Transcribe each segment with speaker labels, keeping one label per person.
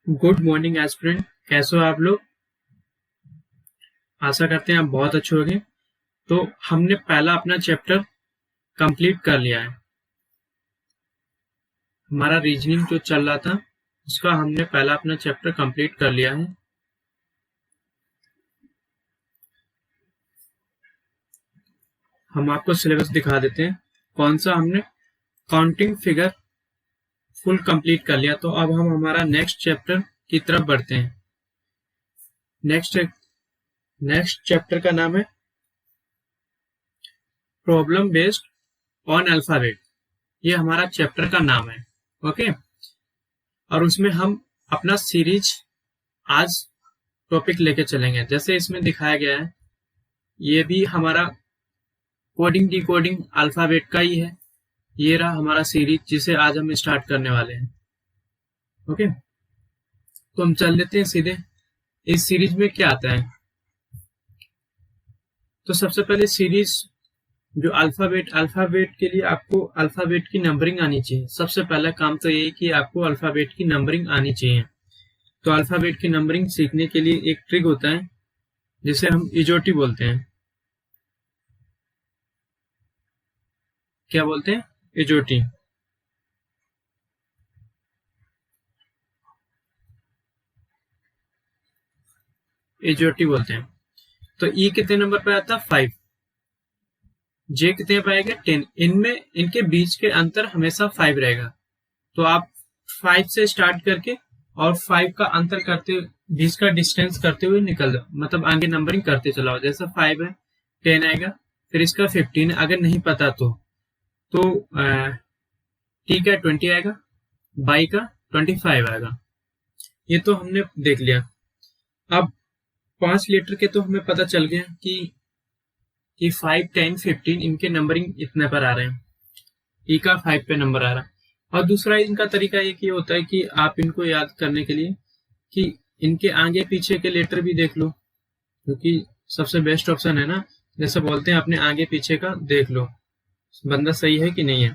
Speaker 1: Good morning aspirant. कैसे हो आप लोग? आशा करते हैं आप बहुत अच्छे होंगे। तो हमने पहला अपना चैप्टर कंप्लीट कर लिया है। हमारा रीजनिंग जो चल रहा था उसका हमने पहला अपना चैप्टर कंप्लीट कर लिया है। हम आपको सिलेबस दिखा देते हैं कौन सा हमने काउंटिंग फिगर फुल कंप्लीट कर लिया। तो अब हम हमारा नेक्स्ट चैप्टर की तरफ बढ़ते हैं। नेक्स्ट चैप्टर का नाम है प्रॉब्लम बेस्ड ऑन अल्फाबेट। ये हमारा चैप्टर का नाम है। ओके, और उसमें हम अपना सीरीज आज टॉपिक लेके चलेंगे। जैसे इसमें दिखाया गया है, ये भी हमारा कोडिंग डिकोडिंग अल्फाबेट का ही है। ये रहा हमारा सीरीज जिसे आज हम स्टार्ट करने वाले हैं। ओके, तो हम चल लेते हैं सीधे। इस सीरीज में क्या आता है? तो सबसे पहले सीरीज जो अल्फाबेट के लिए आपको अल्फाबेट की नंबरिंग आनी चाहिए। सबसे पहला काम तो ये है कि आपको अल्फाबेट की नंबरिंग आनी चाहिए। तो अल्फाबेट की नंबरिंग सीखने के लिए एक ट्रिक होता है जिसे हम इजोटी बोलते हैं। क्या बोलते हैं? इजोटी। इजोटी बोलते हैं। तो ई कितने नंबर पे आता है? 5। जे कितने पे आएगा? 10। इनमें इनके बीच के अंतर हमेशा 5 रहेगा। तो आप 5 से स्टार्ट करके और 5 का अंतर करते, बीच का डिस्टेंस करते हुए निकल जाओ, मतलब आगे नंबरिंग करते चलाओ। जैसे 5 है, 10 आएगा, फिर इसका 15। अगर नहीं पता तो ठीक है, 20 आएगा, बाई का 25 आएगा। ये तो हमने देख लिया। अब 5 लीटर के तो हमें पता चल गया कि 5, 10, 15 इनके नंबरिंग इतने पर आ रहे हैं। ई का 5 पे नंबर आ रहा है। और दूसरा इनका तरीका एक ये होता है कि आप इनको याद करने के लिए कि इनके आगे पीछे के लेटर भी देख लो, क्योंकि सबसे बेस्ट ऑप्शन है ना। जैसे बोलते हैं अपने आगे पीछे का देख लो, बंदा सही है कि नहीं है।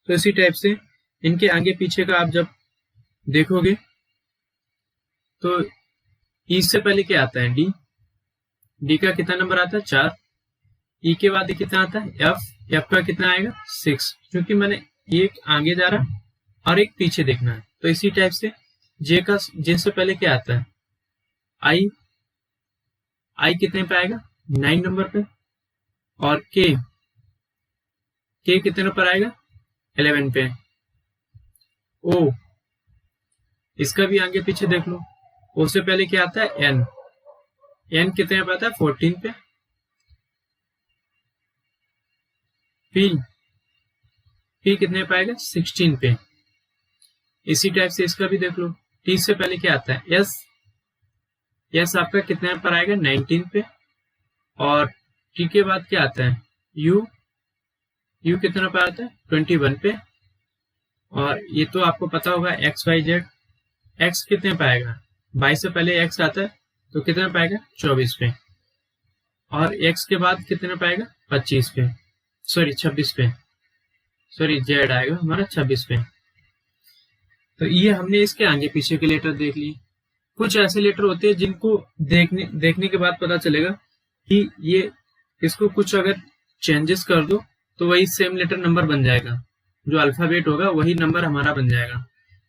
Speaker 1: तो इसी टाइप से इनके आगे पीछे का आप जब देखोगे तो ई से पहले क्या आता है? डी। डी का कितना नंबर आता है? 4। ई के बाद कितना आता है? एफ। एफ का कितना आएगा? 6। क्योंकि मैंने एक आगे जा रहा और एक पीछे देखना है। तो इसी टाइप से जे से पहले क्या आता है? आई। आई कितने पे आएगा? 9 नंबर पे। और के कितने पर आएगा? 11 पे। ओ, इसका भी आगे पीछे देख लो। ओ से पहले क्या आता है? एन। एन कितने पे आता है? 14 पे। पी। पी कितने पे आएगा? 16 पे। इसी टाइप से इसका भी देख लो। टी से पहले क्या आता है? एस। एस आपका कितने पर आएगा? 19 पे। और टी के बाद क्या आता है? यू। यू कितना पे आता है? 21 पे। और ये तो आपको पता होगा एक्स वाई जेड। एक्स कितने पे आएगा? 22 से पहले एक्स आता है, तो कितने पे आएगा? 24 पे। और एक्स के बाद कितने पे आएगा? 25 पे, सॉरी 26 पे। सॉरी, जेड आएगा हमारा 26 पे। तो ये हमने इसके आगे पीछे के लेटर देख लिए। कुछ ऐसे लेटर होते हैं जिनको देखने के बाद पता चलेगा कि ये, इसको कुछ अगर चेंजेस कर दो तो वही सेम लेटर नंबर बन जाएगा। जो अल्फाबेट होगा वही नंबर हमारा बन जाएगा।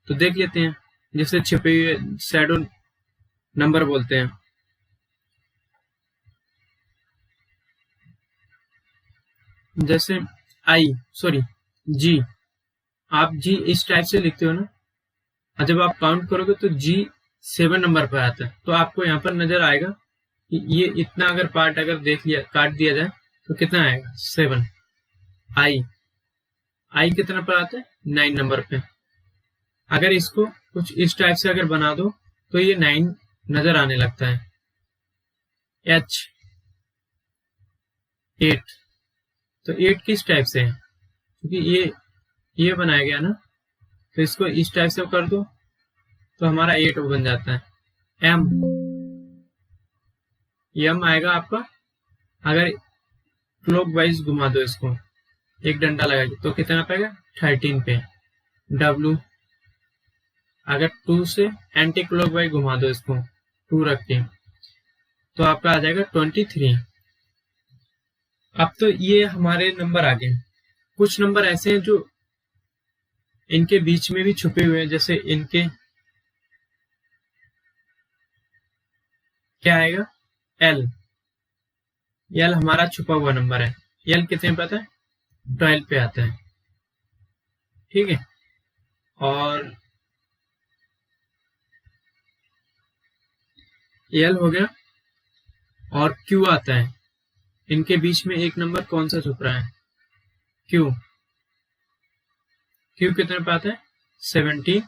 Speaker 1: तो देख लेते हैं। जैसे छिपे हुए शैडो नंबर बोलते हैं। जैसे आई, सॉरी जी। आप जी इस टाइप से लिखते हो ना, और जब आप काउंट करोगे तो जी 7 नंबर पर आता है। तो आपको यहाँ पर नजर आएगा कि ये इतना अगर पार्ट अगर देख लिया, काट दिया जाए तो कितना आएगा? 7। आई। आई कितना पर आता है? 9 नंबर पे। अगर इसको कुछ इस टाइप से अगर बना दो तो ये 9 नजर आने लगता है। एच। 8। तो 8 किस टाइप से है? क्योंकि ये बनाया गया ना, तो इसको इस टाइप से कर दो तो हमारा 8 बन जाता है। एम। एम आएगा आपका, अगर क्लॉक वाइज घुमा दो इसको, एक डंडा लगा के, तो कितना पाएगा? 13 पे। डब्लू। अगर 2 से एंटी क्लॉकवाइज घुमा दो इसको 2 रख के, तो आपका आ जाएगा 23। अब तो ये हमारे नंबर आ गए। कुछ नंबर ऐसे हैं जो इनके बीच में भी छुपे हुए हैं, जैसे इनके क्या आएगा, एल। एल हमारा छुपा हुआ नंबर है। एल कितने पे आता है, 12 पे आता है। ठीक है, और एल हो गया, और क्यू आता है। इनके बीच में एक नंबर कौन सा छुप रहा है, क्यू। क्यू कितने पे आता है, 17।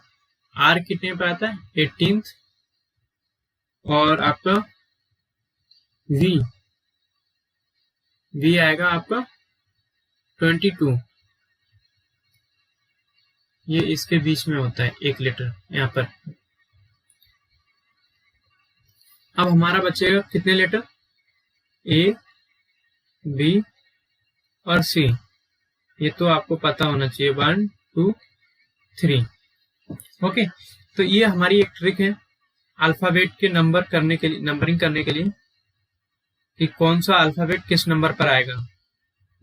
Speaker 1: आर कितने पे आता है, 18। और आपका वी, वी आएगा आपका 22। ये इसके बीच में होता है 1 लीटर यहाँ पर। अब हमारा बचेगा कितने लीटर, ए, बी और सी। ये तो आपको पता होना चाहिए, 1 2 3। ओके, तो ये हमारी एक ट्रिक है अल्फाबेट के नंबर करने के लिए, नंबरिंग करने के लिए, कि कौन सा अल्फाबेट किस नंबर पर आएगा।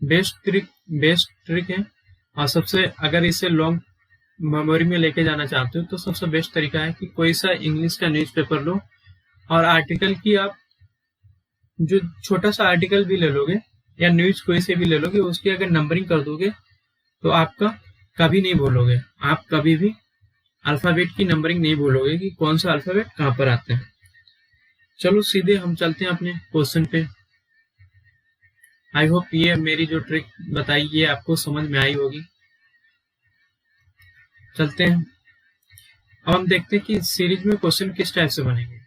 Speaker 1: बेस्ट ट्रिक है। और सबसे, अगर इसे लॉन्ग मेमोरी में लेके जाना चाहते हो तो सबसे बेस्ट तरीका है कि कोई सा इंग्लिश का न्यूज़पेपर लो, और आर्टिकल की आप जो छोटा सा आर्टिकल भी ले लोगे, या न्यूज कोई से भी ले लोगे, उसकी अगर नंबरिंग कर दोगे तो आपका कभी नहीं भूलोगे, आप कभी भी अल्फाबेट की नंबरिंग नहीं भूलोगे कि कौन सा अल्फाबेट कहाँ पर आता है। चलो सीधे हम चलते हैं अपने क्वेश्चन पे। आई होप ये मेरी जो ट्रिक बताई ये आपको समझ में आई होगी। चलते हैं, अब हम देखते हैं कि सीरीज में क्वेश्चन किस टाइप से बनेंगे।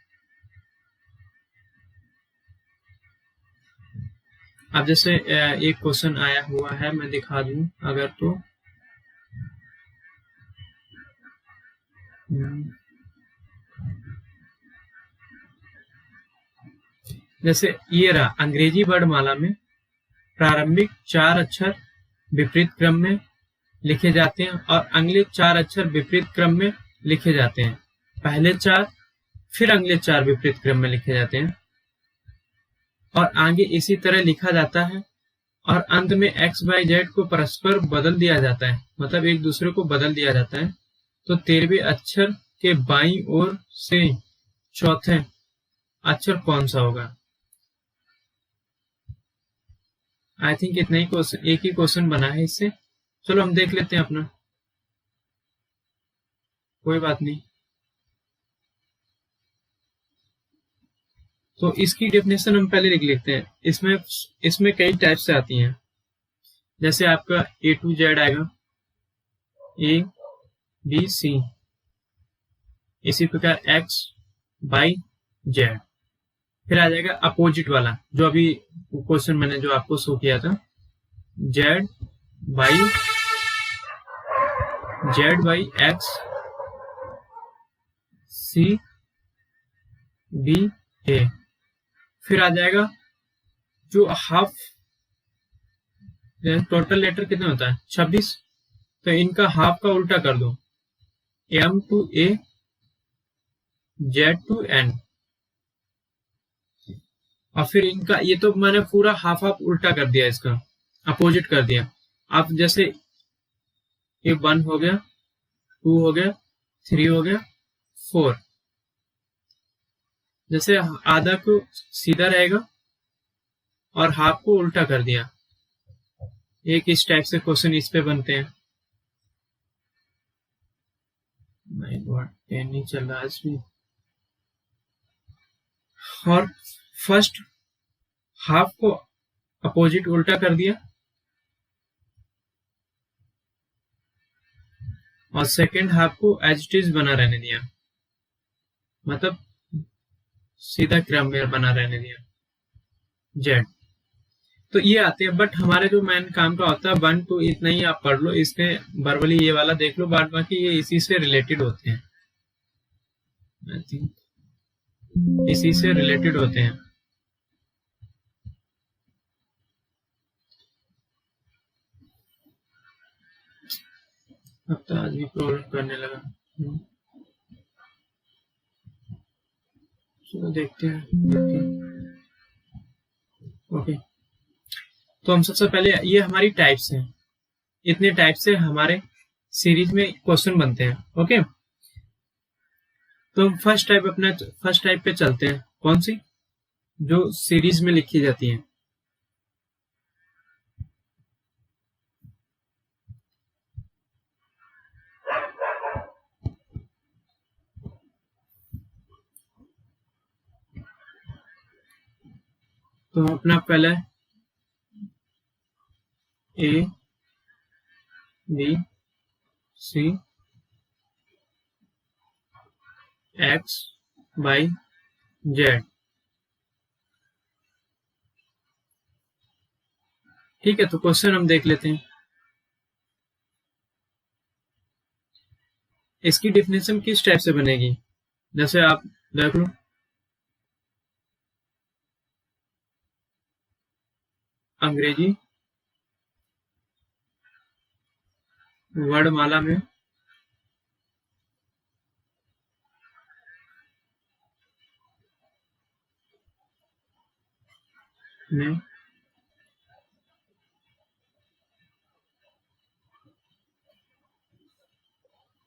Speaker 1: अब जैसे एक क्वेश्चन आया हुआ है, मैं दिखा दूं अगर तो। जैसे ये रहा, अंग्रेजी वर्णमाला में प्रारंभिक 4 अक्षर विपरीत क्रम में लिखे जाते हैं, और अगले 4 अक्षर विपरीत क्रम में लिखे जाते हैं। पहले 4, फिर अगले 4 विपरीत क्रम में लिखे जाते हैं, और आगे इसी तरह लिखा जाता है, और अंत में एक्स वाई जेड को परस्पर बदल दिया जाता है, मतलब एक दूसरे को बदल दिया जाता है। तो 13वें अक्षर के बाईं ओर से चौथे अक्षर कौन सा होगा। आई थिंक इतना ही क्वेश्चन, एक ही क्वेश्चन बना है इससे। चलो हम देख लेते हैं अपना, कोई बात नहीं। तो इसकी डेफिनेशन हम पहले लिख लेते हैं। इसमें कई टाइप से आती हैं। जैसे आपका ए टू जेड आएगा, ए बी सी, इसी प्रकार एक्स बाई जेड। फिर आ जाएगा अपोजिट वाला, जो अभी क्वेश्चन मैंने जो आपको शो किया था, Z by X C B A. फिर आ जाएगा जो हाफ, टोटल लेटर कितना होता है 26, तो इनका हाफ का उल्टा कर दो, M to A Z to N. और फिर इनका, ये तो मैंने पूरा हाफ हाफ उल्टा कर दिया, इसका अपोजिट कर दिया। अब जैसे ये 1 हो गया, 2 हो गया, 3 हो गया, 4। जैसे आधा को सीधा रहेगा और हाफ को उल्टा कर दिया। एक इस टाइप से क्वेश्चन इस पे बनते हैं। माय गॉड, पेन नहीं चल रहा आज भी। और फर्स्ट हाफ को अपोजिट उल्टा कर दिया, और सेकेंड हाफ को एज इट इज बना रहने दिया, मतलब सीधा क्रम में बना रहने दिया, जेड। तो ये आते हैं, बट हमारे जो मेन काम का होता है 1 2 इतना ही आप पढ़ लो, इसमें वर्बली ये वाला देख लो, बाद बाकी ये इसी से रिलेटेड होते हैं। आई थिंक इसी से रिलेटेड होते हैं। अब तो आज भी प्रॉब्लम करने लगा। चलो देखते हैं। ओके, तो हम सबसे पहले, ये हमारी टाइप्स हैं, इतने टाइप से हमारे सीरीज में क्वेश्चन बनते हैं। ओके, तो हम फर्स्ट टाइप पे चलते हैं। कौन सी? जो सीरीज में लिखी जाती है। तो अपना पहला A B C X Y Z. ठीक है, तो क्वेश्चन हम देख लेते हैं। इसकी डिफिनेशन किस टाइप से बनेगी? जैसे आप देख लो, अंग्रेजी वर्णमाला में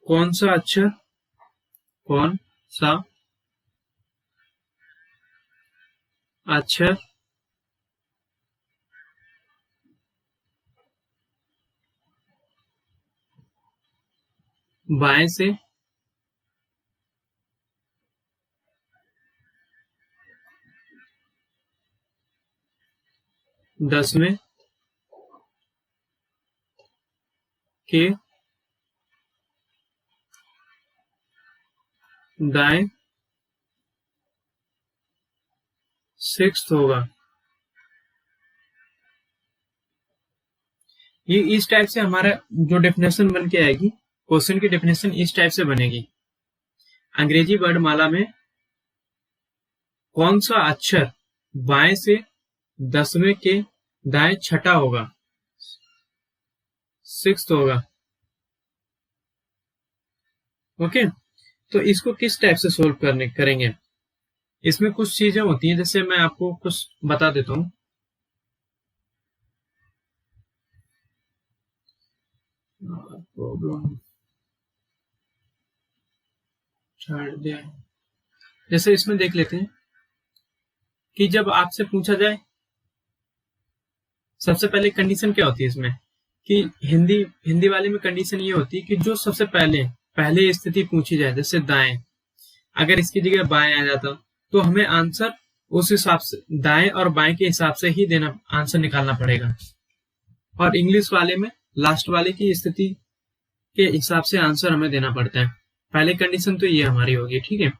Speaker 1: कौन सा अक्षर बाएं से दसवें के दाएं सिक्स्थ होगा। ये इस टाइप से हमारा जो डेफिनेशन बन के आएगी, क्वेश्चन की डेफिनेशन इस टाइप से बनेगी। अंग्रेजी वर्णमाला में कौन सा अक्षर बाएं से दसवें के दाएं छठा होगा, सिक्स्थ होगा। ओके, तो इसको किस टाइप से सोल्व करेंगे? इसमें कुछ चीजें होती हैं, जैसे मैं आपको कुछ बता देता हूं। प्रॉब्लम जैसे इसमें देख लेते हैं कि जब आपसे पूछा जाए, सबसे पहले कंडीशन क्या होती है इसमें, कि हिंदी वाले में कंडीशन ये होती है कि जो सबसे पहले स्थिति पूछी जाए, जैसे दाएं, अगर इसकी जगह बाएं आ जाता तो हमें आंसर उस हिसाब से दाएं और बाएं के हिसाब से ही देना, आंसर निकालना पड़ेगा। और इंग्लिश वाले में लास्ट वाले की स्थिति के हिसाब से आंसर हमें देना पड़ता है। पहले कंडीशन तो ये हमारी होगी। ठीक है,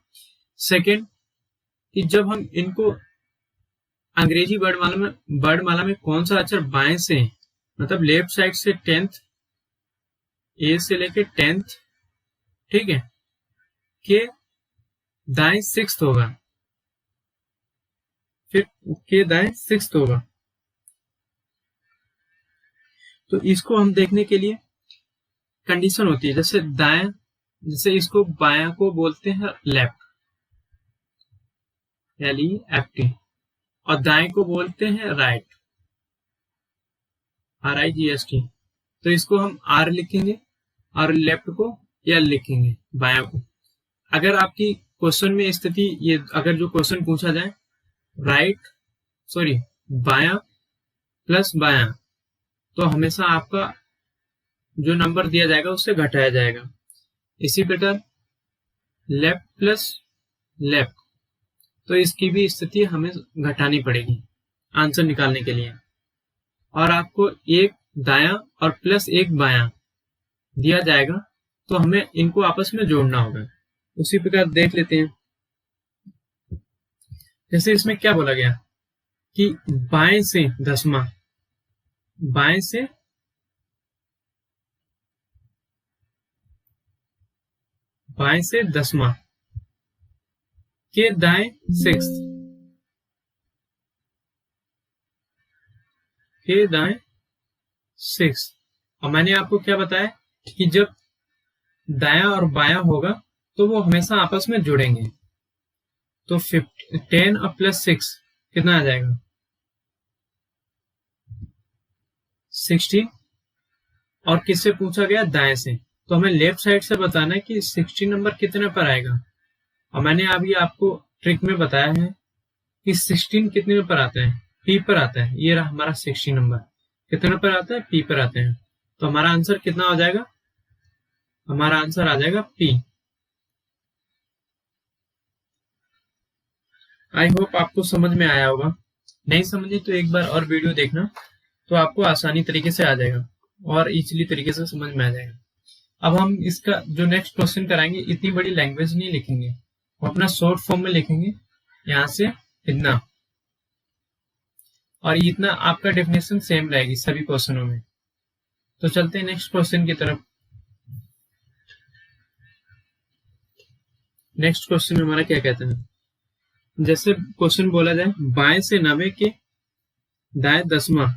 Speaker 1: सेकेंड, कि जब हम इनको अंग्रेजी वर्णमाला में कौन सा अक्षर बाएं से, मतलब लेफ्ट साइड से 10th ए से लेके 10th, ठीक है, के दाएं सिक्स्थ होगा, फिर के दाएं सिक्स्थ होगा। तो इसको हम देखने के लिए कंडीशन होती है, जैसे दाएं, जैसे इसको बायां को बोलते हैं लेफ्ट, LEFT, और दाएं को बोलते हैं राइट, RIGHT। तो इसको हम R लिखेंगे और लेफ्ट को L लिखेंगे, बायां को। अगर आपकी क्वेश्चन में स्थिति ये, अगर जो क्वेश्चन पूछा जाए बायां प्लस बायां, तो हमेशा आपका जो नंबर दिया जाएगा उससे घटाया जाएगा। इसी प्रकार लेफ्ट प्लस लेफ्ट, तो इसकी भी स्थिति हमें घटानी पड़ेगी आंसर निकालने के लिए। और आपको एक दायां और प्लस एक बायां दिया जाएगा, तो हमें इनको आपस में जोड़ना होगा। उसी प्रकार देख लेते हैं, जैसे इसमें क्या बोला गया कि बाएं से दसवां, बाएं से दसवां के दाएं सिक्स्थ, के दाएं सिक्स्थ। और मैंने आपको क्या बताया कि जब दायां और बायां होगा तो वो हमेशा आपस में जुड़ेंगे। तो 10 और प्लस 6 कितना आ जाएगा? 16। और किससे पूछा गया? दाएं से। तो हमें लेफ्ट साइड से बताना है कि 16 नंबर कितने पर आएगा। और मैंने अभी आपको ट्रिक में बताया है कि 16 कितने पर आता है? पी पर आता है। ये रहा हमारा 16 नंबर। कितने पर आता है? पी पर आते हैं। तो हमारा आंसर कितना हो जाएगा? हमारा आंसर आ जाएगा पी। आई होप आपको समझ में आया होगा। नहीं समझी तो एक बार और वीडियो देखना, तो आपको आसानी तरीके से आ जाएगा और इजीली तरीके से समझ में आ जाएगा। अब हम इसका जो नेक्स्ट क्वेश्चन कराएंगे, इतनी बड़ी लैंग्वेज नहीं लिखेंगे, वो अपना शॉर्ट फॉर्म में लिखेंगे, यहां से इतना, और इतना आपका डेफिनेशन सेम रहेगी सभी क्वेश्चनों में। तो चलते हैं नेक्स्ट क्वेश्चन की तरफ। नेक्स्ट क्वेश्चन में हमारा क्या कहता है? जैसे क्वेश्चन बोला जाए, बाएं से 90 के दाएं 10वां,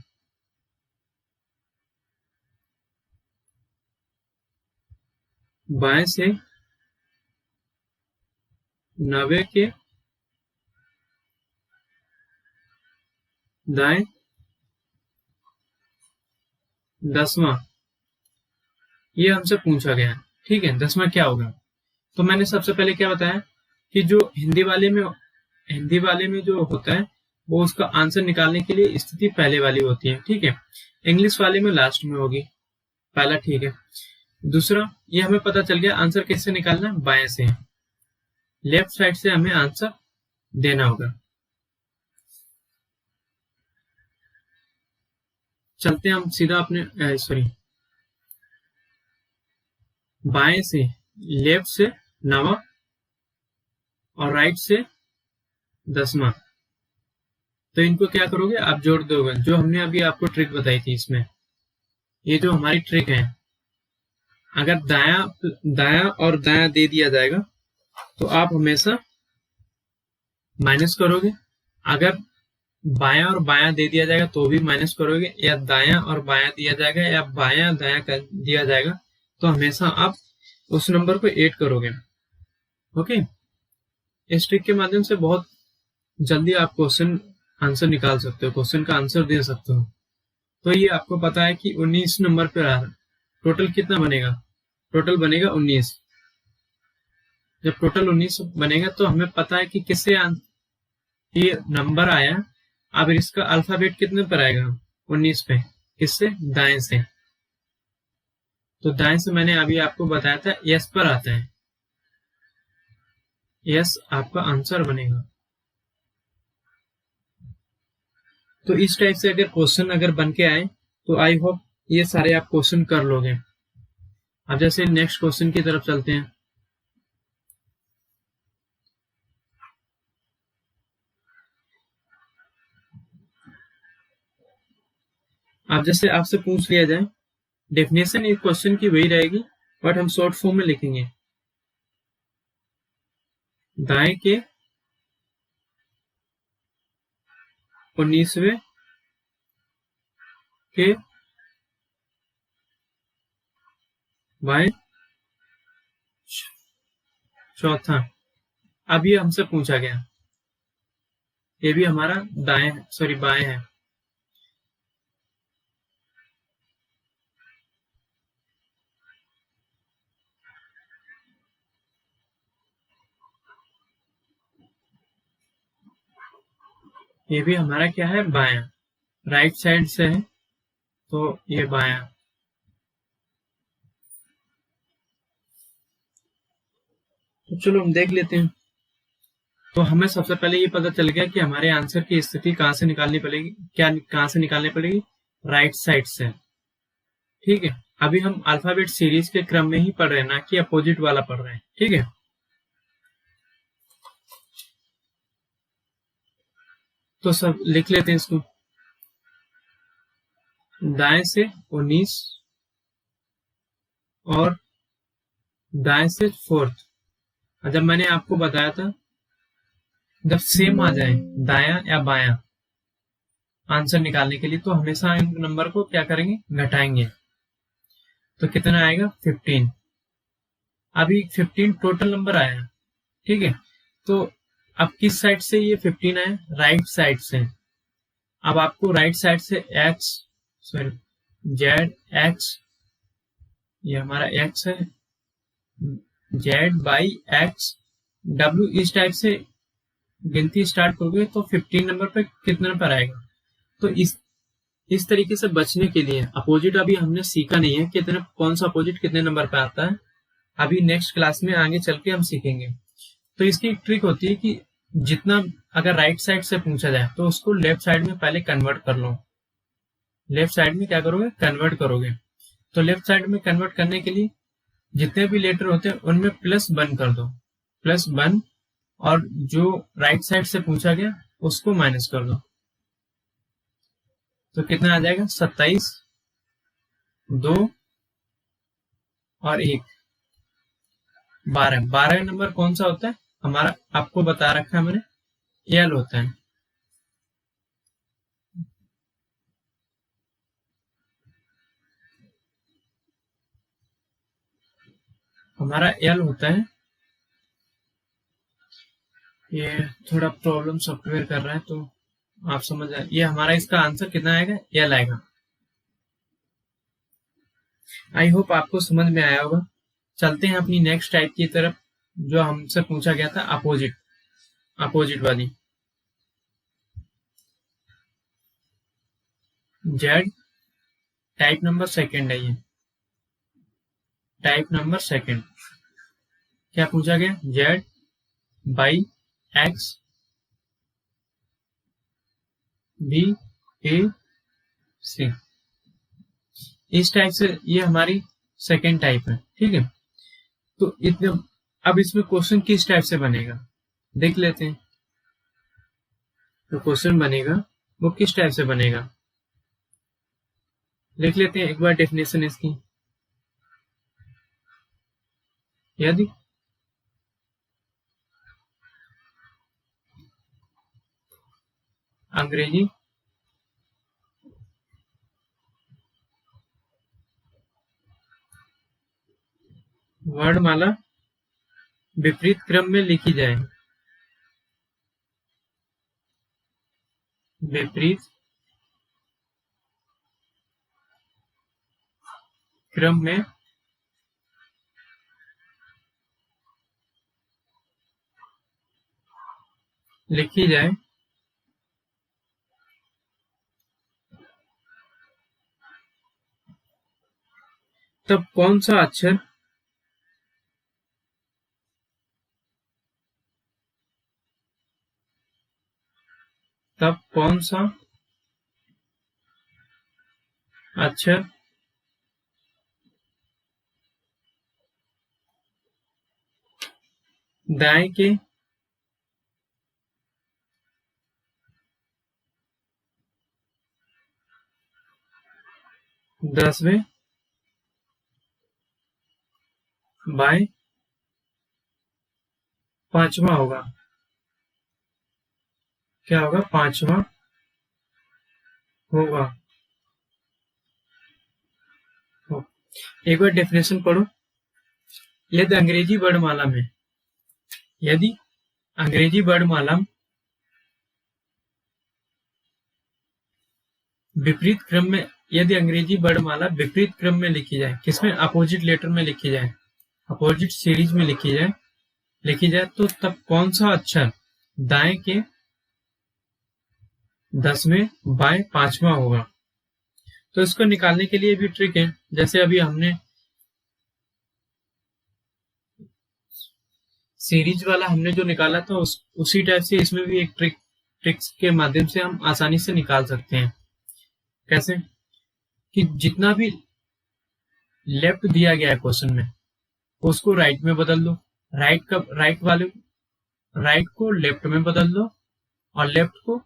Speaker 1: बाएं से 90 के दाएं 10वां, ये हमसे पूछा गया है। ठीक है, 10वां क्या होगा? तो मैंने सबसे पहले क्या बताया कि जो हिंदी वाले में जो होता है, वो उसका आंसर निकालने के लिए स्थिति पहले वाली होती है। ठीक है, इंग्लिश वाले में लास्ट में होगी। पहला ठीक है। दूसरा, ये हमें पता चल गया आंसर किससे निकालना है? बाएं से। लेफ्ट साइड से हमें आंसर देना होगा। चलते हैं हम सीधा अपने सॉरी, बाएं से, लेफ्ट से 9वां और राइट से 10वां। तो इनको क्या करोगे? आप जोड़ दोगे, जो हमने अभी आपको ट्रिक बताई थी इसमें। ये जो हमारी ट्रिक है, अगर दाया और दाया दे दिया जाएगा तो आप हमेशा माइनस करोगे। अगर बायां और बायां दे दिया जाएगा तो भी माइनस करोगे, या दायां और बायां दिया जाएगा या बायां दायां कर दिया जाएगा तो हमेशा आप उस नंबर को ऐड करोगे। ओके, इस ट्रिक के माध्यम से बहुत जल्दी आप क्वेश्चन आंसर निकाल सकते हो, क्वेश्चन का आंसर दे सकते हो। तो ये आपको पता है कि 19 नंबर पर आ रहा है। टोटल कितना बनेगा? टोटल बनेगा 19। जब टोटल 19 बनेगा तो हमें पता है कि किससे ये नंबर आया। अब इसका अल्फाबेट कितने पर आएगा? 19 पे। किससे? दाएं से। तो दाएं से मैंने अभी आपको बताया था यस पर आता है। यस आपका आंसर बनेगा। तो इस टाइप से अगर क्वेश्चन अगर बन के आए तो आई होप ये सारे आप क्वेश्चन कर लोगे। अब जैसे नेक्स्ट क्वेश्चन की तरफ चलते हैं। अब जैसे आपसे पूछ लिया जाए, डेफिनेशन इस क्वेश्चन की वही रहेगी, बट हम शॉर्ट फॉर्म में लिखेंगे। दाएं के 19वें के बाएं चौथा। अब ये हमसे पूछा गया, ये भी हमारा दाएं सॉरी बाएं है। ये भी हमारा क्या है? बायां। राइट साइड से है तो ये बायां। तो चलो हम देख लेते हैं। तो हमें सबसे पहले ये पता चल गया कि हमारे आंसर की स्थिति कहां से निकालनी पड़ेगी, कहां से निकालनी पड़ेगी? राइट साइड से। ठीक है, अभी हम अल्फाबेट सीरीज के क्रम में ही पढ़ रहे हैं, ना कि अपोजिट वाला पढ़ रहे हैं। ठीक है, तो सब लिख लेते हैं इसको। दाएं से 19 और दाएं से 4। जब मैंने आपको बताया था, जब सेम आ जाए दाया या बायां आंसर निकालने के लिए, तो हमेशा इन नंबर को क्या करेंगे? घटाएंगे। तो कितना आएगा? 15। अभी 15 टोटल नंबर आया। ठीक है, तो अब किस साइड से ये 15 है? राइट साइड से। अब आपको राइट साइड से एक्स, सॉरी जेड एक्स, ये हमारा एक्स है, जेड बाई एक्स डब्ल्यू, इस टाइप से गिनती स्टार्ट करोगे तो 15 नंबर पे कितने पर आएगा। तो इस तरीके से बचने के लिए अपोजिट अभी हमने सीखा नहीं है कितने, कौन सा अपोजिट कितने नंबर पे आता है, अभी नेक्स्ट क्लास में आगे चल के हम सीखेंगे। तो इसकी एक ट्रिक होती है कि जितना अगर राइट साइड से पूछा जाए तो उसको लेफ्ट साइड में पहले कन्वर्ट कर लो। लेफ्ट साइड में क्या करोगे? कन्वर्ट करोगे। तो लेफ्ट साइड में कन्वर्ट करने के लिए जितने भी लेटर होते हैं उनमें +1 कर दो, +1, और जो राइट साइड से पूछा गया उसको माइनस कर दो। तो कितना आ जाएगा? 27, 2 और 1, 12। 12 नंबर कौन सा होता है हमारा? आपको बता रखा है मैंने, एल होता है। हमारा एल होता है। ये थोड़ा प्रॉब्लम सॉफ्टवेयर कर रहा है तो आप समझ जाए। ये हमारा इसका आंसर कितना आएगा? एल आएगा। आई होप आपको समझ में आया होगा। चलते हैं अपनी नेक्स्ट टाइप की तरफ जो हमसे पूछा गया था, अपोजिट वाली। जेड टाइप नंबर सेकंड है। ये टाइप नंबर सेकंड क्या पूछा गया? जेड बाई एक्स बी ए सी, इस टाइप से ये हमारी सेकंड टाइप है। ठीक है, तो इतने अब इसमें क्वेश्चन किस टाइप से बनेगा देख लेते हैं। तो क्वेश्चन बनेगा वो किस टाइप से बनेगा, लिख लेते हैं एक बार डेफिनेशन इसकी। यदि अंग्रेजी वर्णमाला विपरीत क्रम में लिखी जाए, विपरीत क्रम में लिखी जाए तब कौन सा अक्षर अक्षर दाएं के 10वें बाएं 5वां होगा। क्या होगा? 5वां होगा। एक बार डेफिनेशन पढ़ो। यदि अंग्रेजी वर्णमाला में, यदि अंग्रेजी वर्णमाला विपरीत क्रम में, यदि अंग्रेजी वर्णमाला विपरीत क्रम में लिखी जाए, किसमें? अपोजिट लेटर में लिखी जाए, अपोजिट सीरीज में लिखी जाए तो तब कौन सा अक्षर दाएं के 10वें बाएं 5वां होगा। तो इसको निकालने के लिए भी ट्रिक है। जैसे अभी हमने सीरीज वाला हमने जो निकाला था उसी टाइप से इसमें भी एक ट्रिक्स के माध्यम से हम आसानी से निकाल सकते हैं। कैसे? कि जितना भी लेफ्ट दिया गया है क्वेश्चन में उसको राइट में बदल दो, राइट को लेफ्ट में बदल दो और लेफ्ट को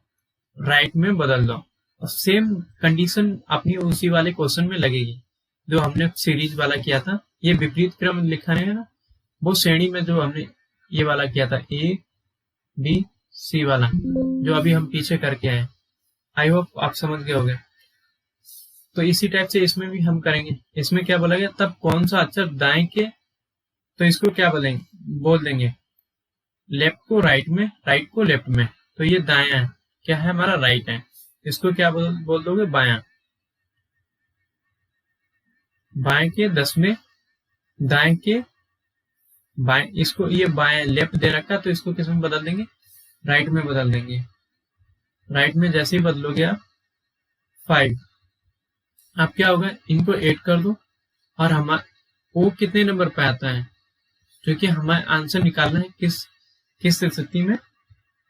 Speaker 1: राइट में बदल दो, और सेम कंडीशन अपनी उसी वाले क्वेश्चन में लगेगी जो हमने सीरीज वाला किया था। ये विपरीत क्रम लिखा है ना, वो श्रेणी में जो हमने ये वाला किया था, ए बी सी वाला जो अभी हम पीछे करके आए। आई होप आप समझ गए होंगे। तो इसी टाइप से इसमें भी हम करेंगे। इसमें क्या बोला गया? तब कौन सा अक्षर दाएं के, तो इसको क्या बोल देंगे? लेफ्ट को राइट में, राइट को लेफ्ट में, तो ये दायां है, क्या है हमारा राइट है, इसको क्या बोल दोगे बायां। बाएं के 10 में, दाएं के बाएं, इसको ये बाएं लेफ्ट दे रखा तो इसको किस में बदल देंगे, राइट में बदल देंगे। राइट में जैसे ही बदलोगे आप 5, अब क्या होगा, इनको ऐड कर दो और हमारा वो कितने नंबर पे आता है, क्योंकि हमें आंसर निकालना है किस स्थिति में,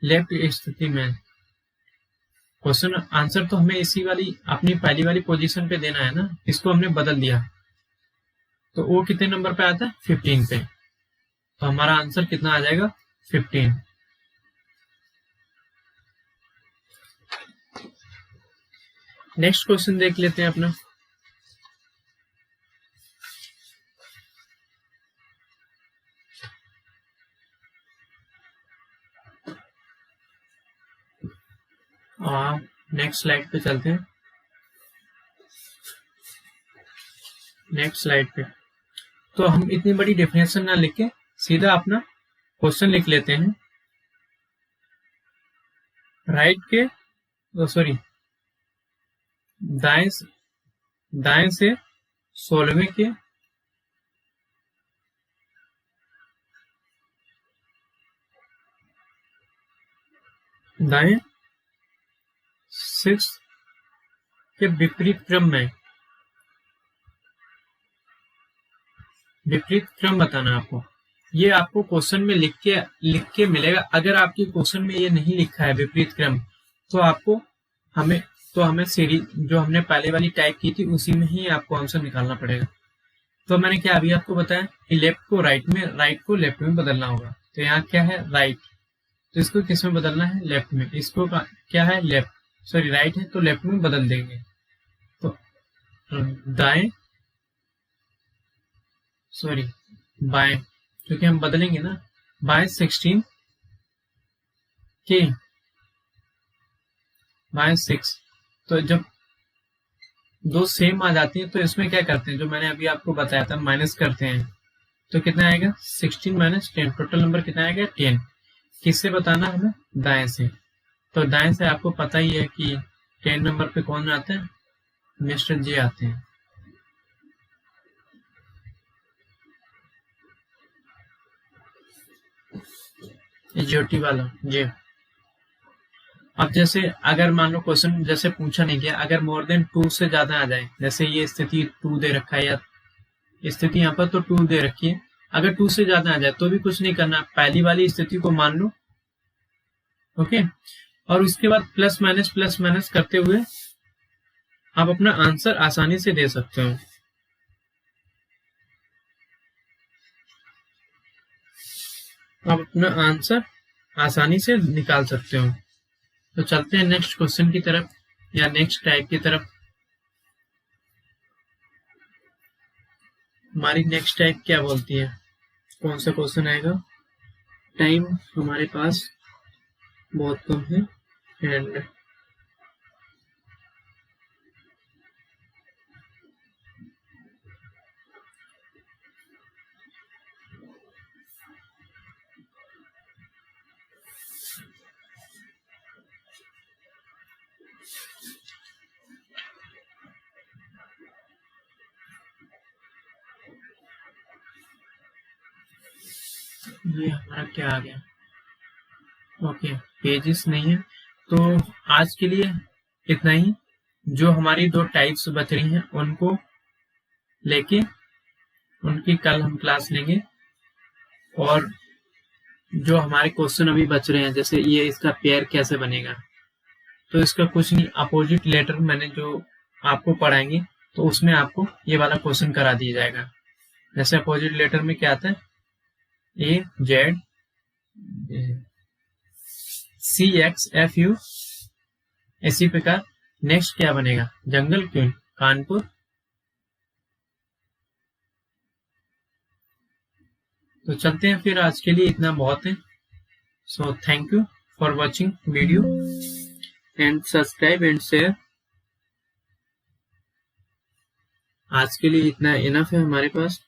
Speaker 1: लेफ्ट स्थिति में। क्वेश्चन आंसर तो हमें इसी वाली अपनी पहली वाली पोजीशन पे देना है ना, इसको हमने बदल दिया तो वो कितने नंबर पे आता है, 15 पे, तो हमारा आंसर कितना आ जाएगा, 15। नेक्स्ट क्वेश्चन देख लेते हैं अपना। नेक्स्ट स्लाइड पे चलते हैं। नेक्स्ट स्लाइड पे तो हम इतनी बड़ी डेफिनेशन ना लिख के सीधा अपना क्वेश्चन लिख लेते हैं। राइट के सॉरी दाएं से 16वें के दाएं 6 के विपरीत क्रम में, विपरीत क्रम बताना आपको। ये आपको क्वेश्चन में लिख के मिलेगा। अगर आपके क्वेश्चन में ये नहीं लिखा है विपरीत क्रम, तो आपको हमें सीरीज जो हमने पहले वाली टाइप की थी उसी में ही आपको आंसर निकालना पड़ेगा। तो मैंने क्या अभी आपको बताया कि लेफ्ट को राइट में, राइट को लेफ्ट में बदलना होगा। तो यहाँ क्या है, राइट, तो इसको किस में बदलना है, लेफ्ट में। इसको क्या है, लेफ्ट, सॉरी राइट है तो लेफ्ट में बदल देंगे। तो दाएं सॉरी बाएं, क्योंकि हम बदलेंगे ना, बाएं 16 के बाएं 6। तो जब दो सेम आ जाती है तो इसमें क्या करते हैं, जो मैंने अभी आपको बताया था, माइनस करते हैं। तो कितना आएगा, 16 माइनस 10, टोटल नंबर कितना आएगा, 10। किससे बताना हमें, दाएं से। तो दाएं से आपको पता ही है कि 10 नंबर पे कौन आते हैं, मिस्टर जे आते हैं। ज्योति वाला जे। अब जैसे अगर मान लो क्वेश्चन जैसे पूछा नहीं गया, अगर मोर देन 2 से ज्यादा आ जाए, जैसे ये स्थिति 2 दे रखा है या स्थिति यहाँ पर तो 2 दे रखी है, अगर 2 से ज्यादा आ जाए तो भी कुछ नहीं करना, पहली वाली स्थिति को मान लो, ओके। और उसके बाद प्लस माइनस करते हुए आप अपना आंसर आसानी से दे सकते हो। आप अपना आंसर आसानी से निकाल सकते हो। तो चलते हैं नेक्स्ट क्वेश्चन की तरफ या नेक्स्ट टाइप की तरफ। हमारी नेक्स्ट टाइप क्या बोलती है, कौन सा क्वेश्चन आएगा। टाइम हमारे पास बहुत कम है एंड ये हमारा क्या आ गया, ओके पेजेस नहीं है। तो आज के लिए इतना ही। जो हमारी 2 टाइप्स बच रही हैं उनको लेके उनकी कल हम क्लास लेंगे। और जो हमारे क्वेश्चन अभी बच रहे हैं, जैसे ये इसका पेयर कैसे बनेगा, तो इसका कुछ नहीं, अपोजिट लेटर मैंने जो आपको पढ़ाएंगे तो उसमें आपको ये वाला क्वेश्चन करा दिया जाएगा। जैसे अपोजिट लेटर में क्या आता है, A Z C X F U, इसी प्रकार नेक्स्ट क्या बनेगा, जंगल क्यों कानपुर। तो चलते हैं फिर, आज के लिए इतना बहुत है। So thank you for watching video and subscribe and share. आज के लिए इतना इनफ है हमारे पास।